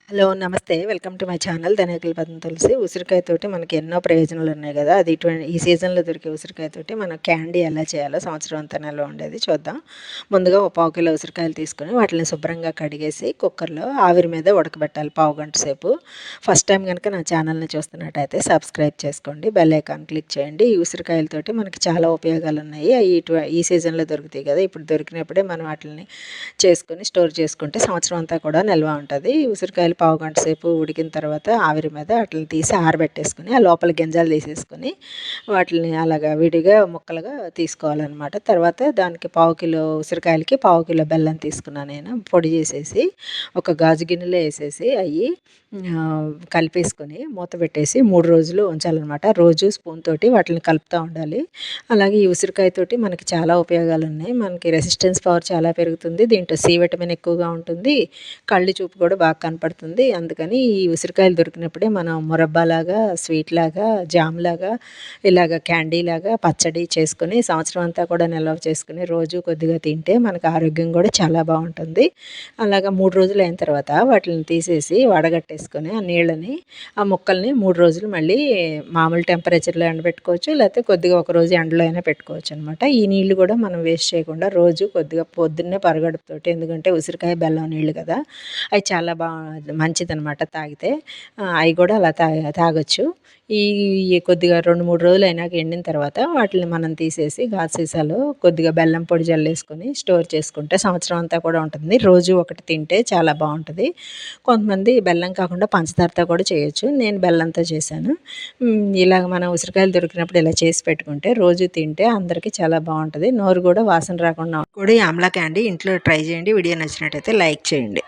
Hello నమస్తే. Welcome to my channel Dhaniyakula Padma Tulasi. ఉసిరికాయతోటి మనకి ఎన్నో ప్రయోజనాలు ఉన్నాయి కదా! అది ఈ సీజన్‌లో దొరికే ఉసిరికాయతోటి మనం క్యాండీ ఎలా చేయాలో సంవత్సరం అంతా నిల్వ ఉండేది చూద్దాం. ముందుగా ఒక పావు కిలో ఉసిరికాయలు తీసుకొని వాటిని శుభ్రంగా కడిగేసి కుక్కర్‌లో ఆవిరి మీద ఉడకబెట్టాలి పావుగంట సేపు. ఫస్ట్ టైం గనుక నా ఛానల్‌ని చూస్తున్నట్టయితే సబ్స్క్రైబ్ చేసుకోండి. బెల్ ఐకాన్ క్లిక్ చేయండి. ఈ ఉసిరికాయలతోటి మనకి చాలా ఉపయోగాలున్నాయి. అయి ఈ సీజన్‌లో దొరుకుతాయి కదా! ఇప్పుడు దొరికినప్పుడే మనం వాటిల్ని చేసుకొని స్టోర్ చేసుకుంటే సంవత్సరం అంతా కూడా నిల్వ ఉంటది. ఉసిరికాయలు పావుగంట సేపు ఉడికిన తర్వాత ఆవిరి మీద వాటిని తీసి ఆరబెట్టేసుకొని, ఆ లోపల గింజలు తీసేసుకొని వాటిని అలాగా విడిగా ముక్కలుగా తీసుకోవాలనమాట. తర్వాత దానికి పావు కిలో ఉసిరికాయలకి పావు కిలో బెల్లం తీసుకున్నాను నేను. పొడి చేసేసి ఒక గాజు గిన్నెలో వేసేసి అవి కలిపేసుకొని మూత పెట్టేసి 3 రోజులు ఉంచాలన్నమాట. రోజు స్పూన్ తోటి వాటిని కలుపుతూ ఉండాలి. అలాగే ఈ ఉసిరికాయతోటి మనకి చాలా ఉపయోగాలు ఉన్నాయి. మనకి రెసిస్టెన్స్ పవర్ చాలా పెరుగుతుంది. దీంట్లో సి విటమిన్ ఎక్కువగా ఉంటుంది. కళ్ళు చూపు కూడా బాగా కనపడుతుంది. అందుకని ఈ ఉసిరికాయలు దొరికినప్పుడే మనం మురబ్బాలాగా, స్వీట్లాగా, జామ్‌లాగా, ఇలాగ క్యాండీలాగా పచ్చడి చేసుకొని సంవత్సరం అంతా కూడా నిల్వ చేసుకొని రోజు కొద్దిగా తింటే మనకు ఆరోగ్యం కూడా చాలా బాగుంటుంది. అలాగా 3 రోజులు అయిన తర్వాత వాటిని తీసేసి వడగట్టేసుకొని ఆ నీళ్ళని, ఆ ముక్కల్ని 3 రోజులు మళ్ళీ మామూలు టెంపరేచర్‌లో ఎండబెట్టుకోవచ్చు. లేకపోతే కొద్దిగా ఒకరోజు ఎండలో అయినా పెట్టుకోవచ్చు అనమాట. ఈ నీళ్లు కూడా మనం వేస్ట్ చేయకుండా రోజు కొద్దిగా పొద్దున్నే పరగడుపుతోటి, ఎందుకంటే ఉసిరికాయ బెల్లం నీళ్ళు కదా! అవి చాలా మంచిదనమాట తాగితే. అవి కూడా అలా తాగొచ్చు. ఈ కొద్దిగా 2, 3 రోజులు అయినాక ఎండిన తర్వాత వాటిని మనం తీసేసి గాజు సీసాలో కొద్దిగా బెల్లం పొడి జల్లేసుకొని స్టోర్ చేసుకుంటే సంవత్సరం అంతా కూడా ఉంటుంది. రోజు ఒకటి తింటే చాలా బాగుంటుంది. కొంతమంది బెల్లం కాకుండా పంచదారతో కూడా చేయొచ్చు. నేను బెల్లంతో చేశాను. ఇలాగ మనం ఉసిరికాయలు దొరికినప్పుడు ఇలా చేసి పెట్టుకుంటే రోజు తింటే అందరికీ చాలా బాగుంటుంది. నోరు కూడా వాసన రాకుండా కూడా ఈ ఆమ్లా క్యాండీ ఇంట్లో ట్రై చేయండి. వీడియో నచ్చినట్టయితే లైక్ చేయండి.